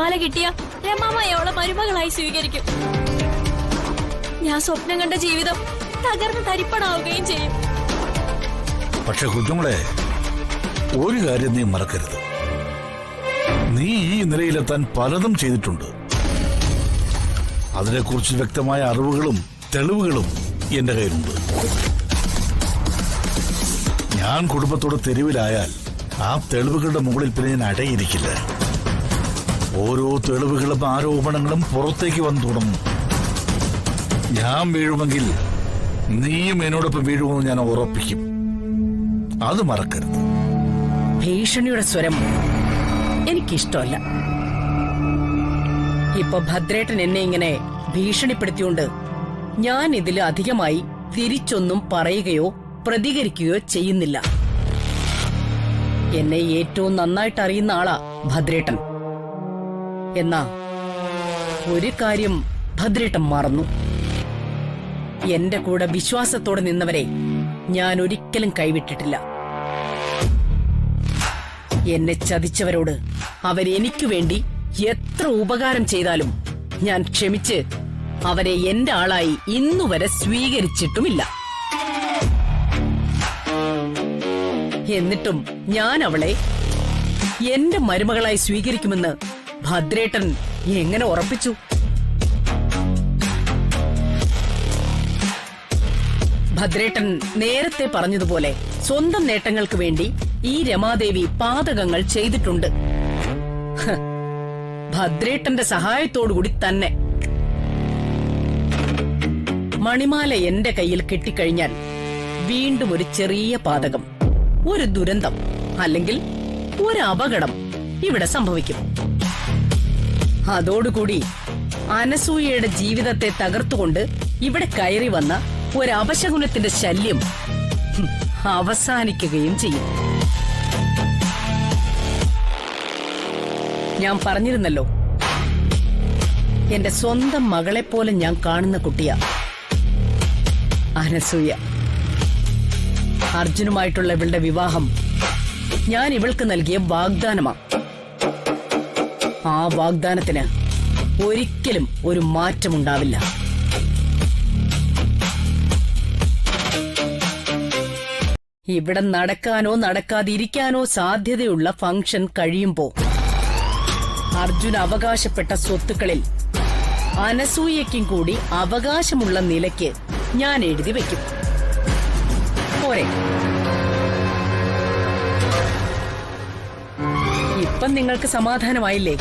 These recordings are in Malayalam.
മണിമാല കിട്ടിയ രമാമായി അവളെ മരുമകളായി സ്വീകരിക്കും. ഞാൻ സ്വപ്നം കണ്ട ജീവിതം തകർന്ന് തരിപ്പണാവുകയും ചെയ്യും. പക്ഷെ കുഞ്ഞുങ്ങളെ, ഒരു കാര്യം നീ മറക്കരുത്. നീ ഈ നിലയിലെത്താൻ പലതും ചെയ്തിട്ടുണ്ട്. അതിനെക്കുറിച്ച് വ്യക്തമായ അറിവുകളും തെളിവുകളും എന്റെ കയ്യിലുണ്ട്. ഞാൻ കുടുംബത്തോട് തെരുവിലായാൽ ആ തെളിവുകളുടെ മുകളിൽ പിന്നെ ഞാൻ അടയിരിക്കില്ല. ഓരോ തെളിവുകളും ആരോപണങ്ങളും പുറത്തേക്ക് വന്നു തുടങ്ങും. ഞാൻ വീഴുമെങ്കിൽ നീയും എന്നോടൊപ്പം വീഴുമെന്ന് ഞാൻ ഉറപ്പിക്കും. അത് മറക്കരുത്. ഭീഷണിയുടെ സ്വരം എനിക്കിഷ്ടമല്ല. ഇപ്പൊ ഭദ്രേട്ടൻ എന്നെ ഇങ്ങനെ ഭീഷണിപ്പെടുത്തിയോണ്ട് ഞാൻ ഇതിൽ അധികമായി തിരിച്ചൊന്നും പറയുകയോ പ്രതികരിക്കുകയോ ചെയ്യുന്നില്ല. എന്നെ ഏറ്റവും നന്നായിട്ട് അറിയുന്ന ആളാ ഭദ്രേട്ടൻ. എന്നാ ഒരു കാര്യം ഭദ്രേട്ടൻ മറന്നു. എന്റെ കൂടെ വിശ്വാസത്തോടെ നിന്നവരെ ഞാൻ ഒരിക്കലും കൈവിട്ടിട്ടില്ല. എന്നെ ചതിച്ചവരോട് അവരെനിക്കു വേണ്ടി എത്ര ഉപകാരം ചെയ്താലും ഞാൻ ക്ഷമിച്ച് അവരെ എന്റെ ആളായി ഇന്നുവരെ സ്വീകരിച്ചിട്ടുമില്ല. എന്നിട്ടും ഞാൻ അവളെ എന്റെ മരുമകളായി സ്വീകരിക്കുമെന്ന് ഭദ്രേട്ടൻ എങ്ങനെ ഉറപ്പിച്ചു? ഭദ്രേട്ടൻ നേരത്തെ പറഞ്ഞതുപോലെ സ്വന്തം നേട്ടങ്ങൾക്ക് വേണ്ടി ഈ രമാദേവി പാതകങ്ങൾ ചെയ്തിട്ടുണ്ട്. ഭദ്രേട്ടന്റെ സഹായത്തോടുകൂടി തന്നെ. മണിമാല എന്റെ കയ്യിൽ കിട്ടിക്കഴിഞ്ഞാൽ വീണ്ടും ഒരു ചെറിയ പാതകം, ഒരു ദുരന്തം അല്ലെങ്കിൽ ഒരു അപകടം ഇവിടെ സംഭവിക്കും. അതോടുകൂടി അനസൂയയുടെ ജീവിതത്തെ തകർത്തുകൊണ്ട് ഇവിടെ കയറി വന്ന ഒരു അപശകുനത്തിന്റെ ശല്യം അവസാനിക്കുകയും ചെയ്യും. ഞാൻ പറഞ്ഞിരുന്നല്ലോ, എന്റെ സ്വന്തം മകളെപ്പോലെ ഞാൻ കാണുന്ന കുട്ടിയാ അനസൂയ. അർജുനുമായിട്ടുള്ള ഇവളുടെ വിവാഹം ഞാൻ ഇവൾക്ക് നൽകിയ വാഗ്ദാനമാ. ആ വാഗ്ദാനത്തിന് ഒരിക്കലും ഒരു മാറ്റമുണ്ടാവില്ല. ഇവിടെ നടക്കാനോ നടക്കാതിരിക്കാനോ സാധ്യതയുള്ള ഫംഗ്ഷൻ കഴിയുമ്പോ അർജുൻ അവകാശപ്പെട്ട സ്വത്തുക്കളിൽ അനസൂയയ്ക്കും കൂടി അവകാശമുള്ള നിലയ്ക്ക് ഞാൻ എഴുതി വയ്ക്കും. പോരെ? ഇപ്പം നിങ്ങൾക്ക് സമാധാനമായില്ലേ?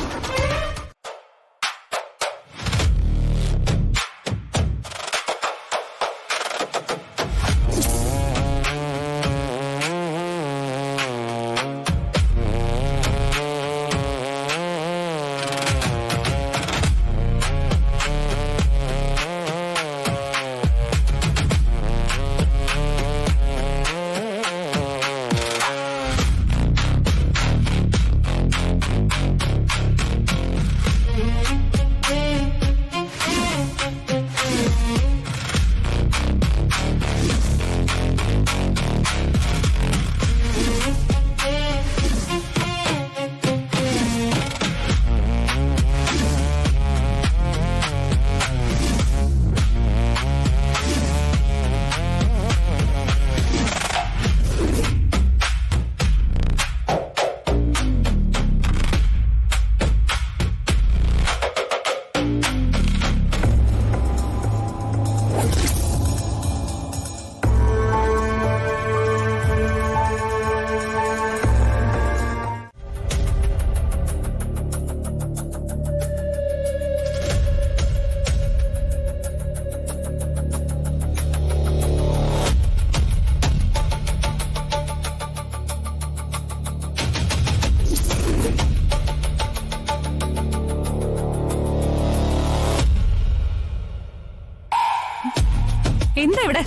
എന്താ ഇവിടെ?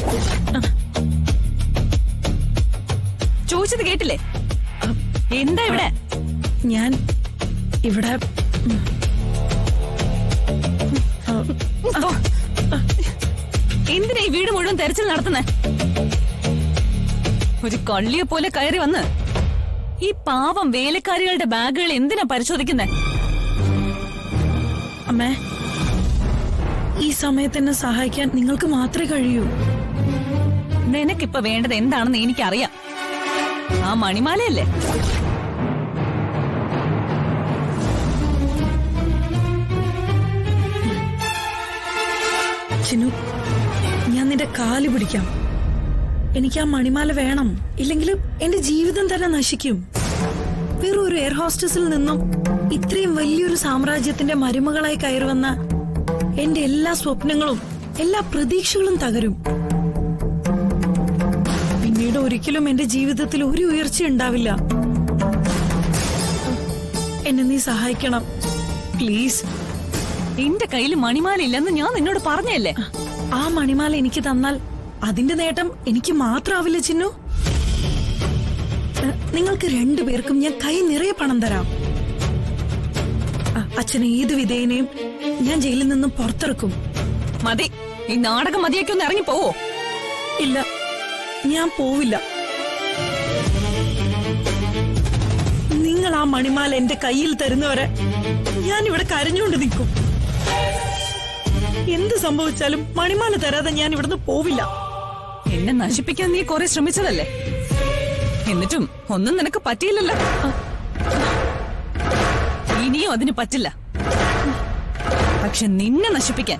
ചോദിച്ചത് കേട്ടില്ലേ? എന്താ ഇവിടെ? ഞാൻ ഇവിടെ എന്തിനാ ഈ വീട് മുഴുവൻ തെരച്ചിൽ നടത്തുന്നേ? ഒരു കള്ളിയെ പോലെ കയറി വന്ന് ഈ പാവം വേലക്കാരികളുടെ ബാഗുകൾ എന്തിനാ പരിശോധിക്കുന്നേ? അമ്മേ, ഈ സമയത്ത് എന്നെ സഹായിക്കാൻ നിങ്ങൾക്ക് മാത്രമേ കഴിയൂ. നിനക്കിപ്പൊ വേണ്ടത് എന്താണെന്ന് എനിക്കറിയാം. ആ മണിമാലയല്ലേ? ചിന്നു, ഞാൻ നിന്റെ കാല് പിടിക്കാം. എനിക്ക് ആ മണിമാല വേണം, ഇല്ലെങ്കിൽ എന്റെ ജീവിതം തന്നെ നശിക്കും. വെറും ഒരു എയർ ഹോസ്റ്റസിൽ നിന്നും ഇത്രയും വലിയൊരു സാമ്രാജ്യത്തിന്റെ മരുമകളായി കയറി വന്ന എന്റെ എല്ലാ സ്വപ്നങ്ങളും എല്ലാ പ്രതീക്ഷകളും തകരും. പിന്നീട് ഒരിക്കലും എന്റെ ജീവിതത്തിൽ ഒരു ഉയർച്ച ഉണ്ടാവില്ല. എന്നെ നീ സഹായിക്കണം പ്ലീസ്. എന്റെ കയ്യിൽ മണിമാല ഇല്ലെന്ന് ഞാൻ നിന്നോട് പറഞ്ഞല്ലേ? ആ മണിമാല എനിക്ക് തന്നാൽ അതിന്റെ നേട്ടം എനിക്ക് മാത്രമാവില്ല ചിന്നു. നിങ്ങൾക്ക് രണ്ടുപേർക്കും ഞാൻ കൈ നിറയെ പണം തരാം. അച്ഛനെ ഏത് വിധേയനെയും ഞാൻ ജയിലിൽ നിന്നും പുറത്തിറക്കും. മതി, ഈ നാടകം മതിയൊക്കെ ഒന്ന് ഇറങ്ങി പോവോ? ഇല്ല, ഞാൻ പോവില്ല. നിങ്ങൾ ആ മണിമാല എന്റെ കയ്യിൽ തരുന്നവരെ ഞാൻ ഇവിടെ കരഞ്ഞുകൊണ്ട് നിൽക്കും. എന്ത് സംഭവിച്ചാലും മണിമാല തരാതെ ഞാൻ ഇവിടുന്ന് പോവില്ല. എന്നെ നശിപ്പിക്കാൻ നീ കുറെ ശ്രമിച്ചതല്ലേ? എന്നിട്ടും ഒന്നും നിനക്ക് പറ്റിയില്ലല്ലോ. ഇനിയും അതിന് പറ്റില്ല. പക്ഷെ നിന്നെ നശിപ്പിക്കാൻ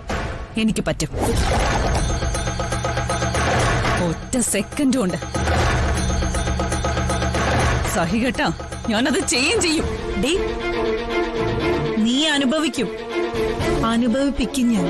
എനിക്ക് പറ്റും. ഒറ്റ സെക്കൻഡ് കൊണ്ട്. സഹികെട്ടാ, ഞാനത് ചെയ്യും. ഡേ, നീ അനുഭവിക്കും, അനുഭവിപ്പിക്കും ഞാൻ.